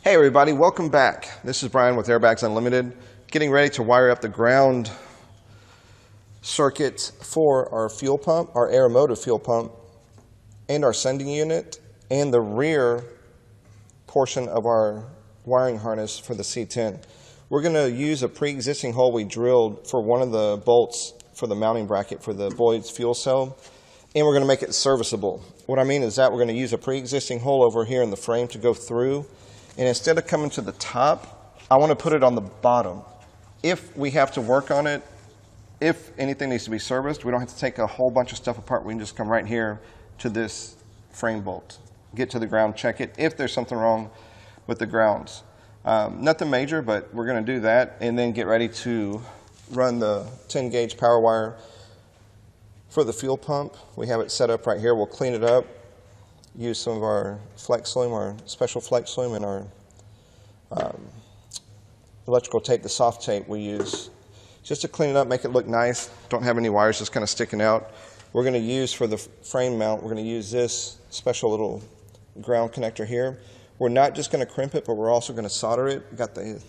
Hey everybody, welcome back. This is Brian with Airbags Unlimited, getting ready to wire up the ground circuit for our fuel pump, our Aeromotive fuel pump, and our sending unit, and the rear portion of our wiring harness for the C10. We're going to use a pre-existing hole we drilled for one of the bolts for the mounting bracket for the Boyd's fuel cell, and we're going to make it serviceable. What I mean is that we're going to use a pre-existing hole over here in the frame to go through. And instead of coming to the top, I want to put it on the bottom. If we have to work on it, if anything needs to be serviced, we don't have to take a whole bunch of stuff apart. We can just come right here to this frame bolt, get to the ground, check it, if there's something wrong with the grounds. Nothing major, but we're going to do that and then get ready to run the 10 gauge power wire for the fuel pump. We have it set up right here. We'll clean it up. Use some of our flex loom, our special flex loom, and our electrical tape, the soft tape we use, just to clean it up, make it look nice. Don't have any wires just kind of sticking out. We're going to use for the frame mount, we're going to use this special little ground connector here. We're not just going to crimp it, but we're also going to solder it. We've got the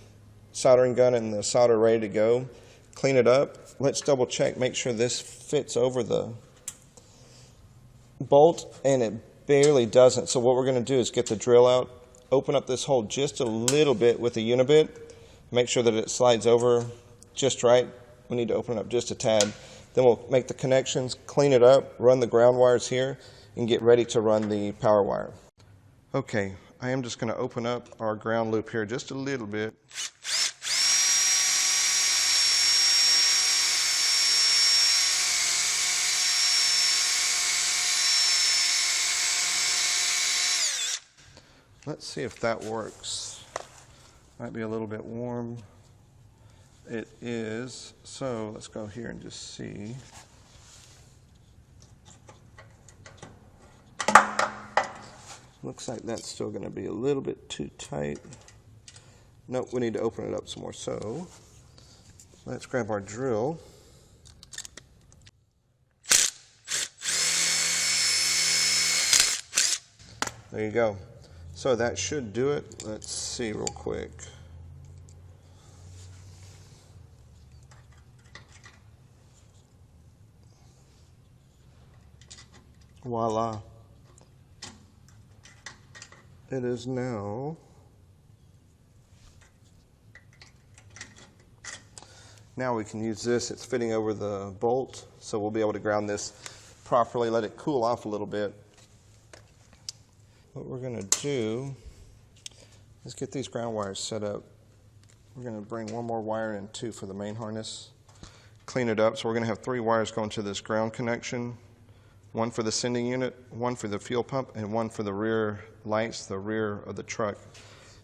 soldering gun and the solder ready to go. Clean it up. Let's double check, make sure this fits over the bolt, and it barely doesn't. So what we're going to do is get the drill out, open up this hole just a little bit with a unibit, make sure that it slides over just right. We need to open it up just a tad. Then we'll make the connections, clean it up, run the ground wires here, and get ready to run the power wire. Okay, I am just going to open up our ground loop here just a little bit. Let's see if that works. Might be a little bit warm. It is. So let's go here and just see. Looks like that's still going to be a little bit too tight. Nope, we need to open it up some more. So let's grab our drill. There you go. So that should do it. Let's see real quick. Voila. It is now we can use this. It's fitting over the bolt, so we'll be able to ground this properly, let it cool off a little bit. What we're going to do is get these ground wires set up. We're going to bring one more wire in too for the main harness, clean it up. So we're going to have 3 wires going to this ground connection, one for the sending unit, one for the fuel pump, and one for the rear lights, the rear of the truck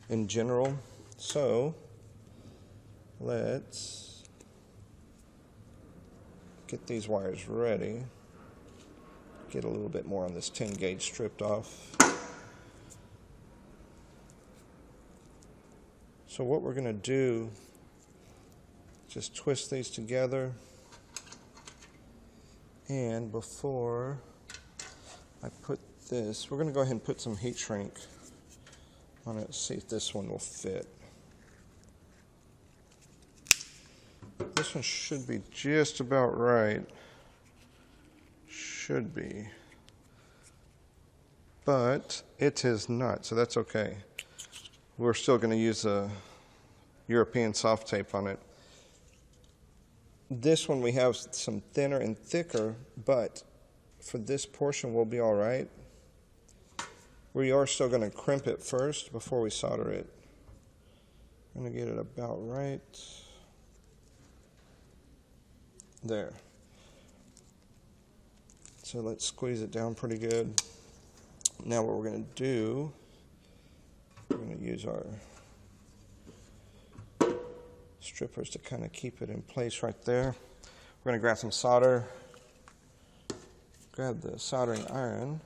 in general. So let's get these wires ready. Get a little bit more on this 10 gauge stripped off. So what we're going to do, just twist these together, and before I put this, we're going to go ahead and put some heat shrink on it, see if this one will fit. This one should be just about right. Should be. But it is not, so that's okay. We're still going to use a European soft tape on it. This one we have some thinner and thicker, but for this portion we'll be all right. We are still going to crimp it first before we solder it. I'm going to get it about right there. So let's squeeze it down pretty good. Now what we're going to do, we're going to use our strippers to kind of keep it in place right there. We're going to grab some solder, grab the soldering iron.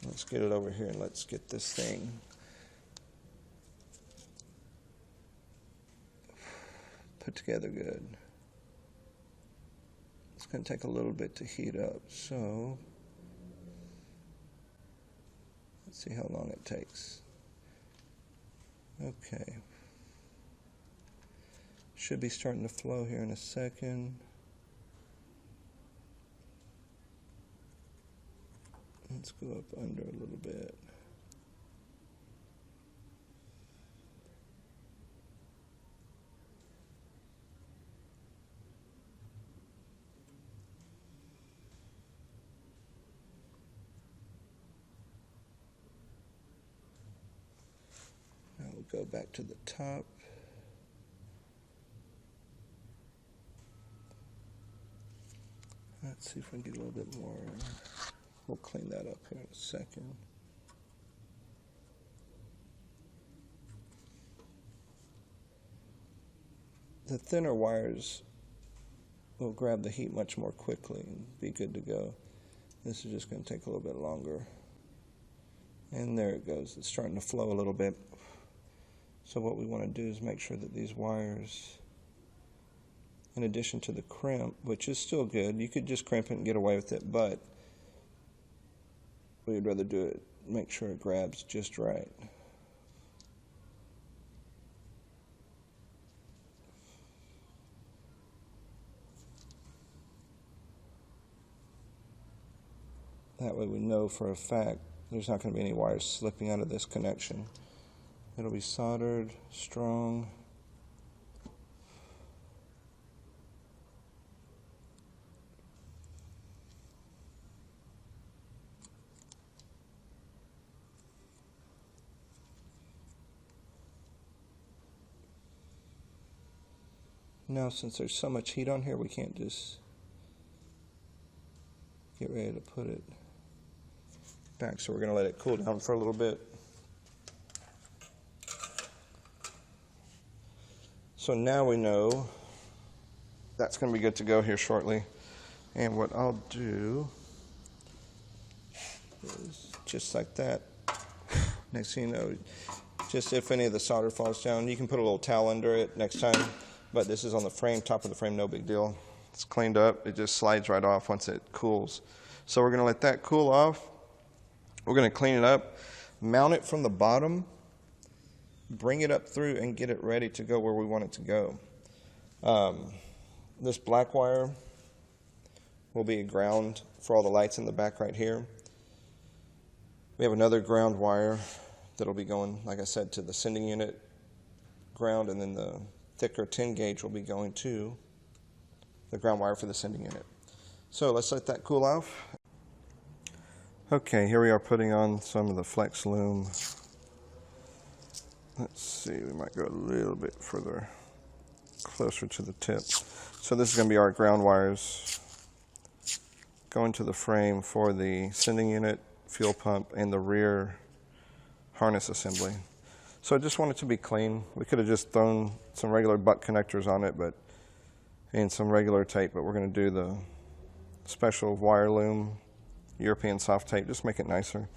Let's get it over here and let's get this thing put together good. It's going to take a little bit to heat up, so let's see how long it takes. Okay. Should be starting to flow here in a second. Let's go up under a little bit. Now we'll go back to the top. Let's see if we can get a little bit more. We'll clean that up here in a second. The thinner wires will grab the heat much more quickly and be good to go. This is just going to take a little bit longer. And there it goes. It's starting to flow a little bit. So what we want to do is make sure that these wires, in addition to the crimp, which is still good, you could just crimp it and get away with it, but we'd rather do it, make sure it grabs just right. That way we know for a fact there's not going to be any wires slipping out of this connection. It'll be soldered, strong. Now, since there's so much heat on here, we can't just get ready to put it back. So we're going to let it cool down for a little bit. So now we know that's going to be good to go here shortly. And what I'll do is just like that. Next thing you know, just if any of the solder falls down, you can put a little towel under it next time. But this is on the frame, top of the frame, no big deal. It's cleaned up. It just slides right off once it cools. So we're going to let that cool off. We're going to clean it up, mount it from the bottom, bring it up through, and get it ready to go where we want it to go. This black wire will be a ground for all the lights in the back right here. We have another ground wire that'll be going, like I said, to the sending unit ground, and then the thicker 10 gauge will be going to the ground wire for the sending unit. So let's let that cool off. Okay, here we are putting on some of the Flex Loom. Let's see, we might go a little bit further, closer to the tip. So this is going to be our ground wires going to the frame for the sending unit, fuel pump, and the rear harness assembly. So I just want it to be clean. We could have just thrown some regular butt connectors on it, and some regular tape, but we're going to do the special wire loom European soft tape, just make it nicer.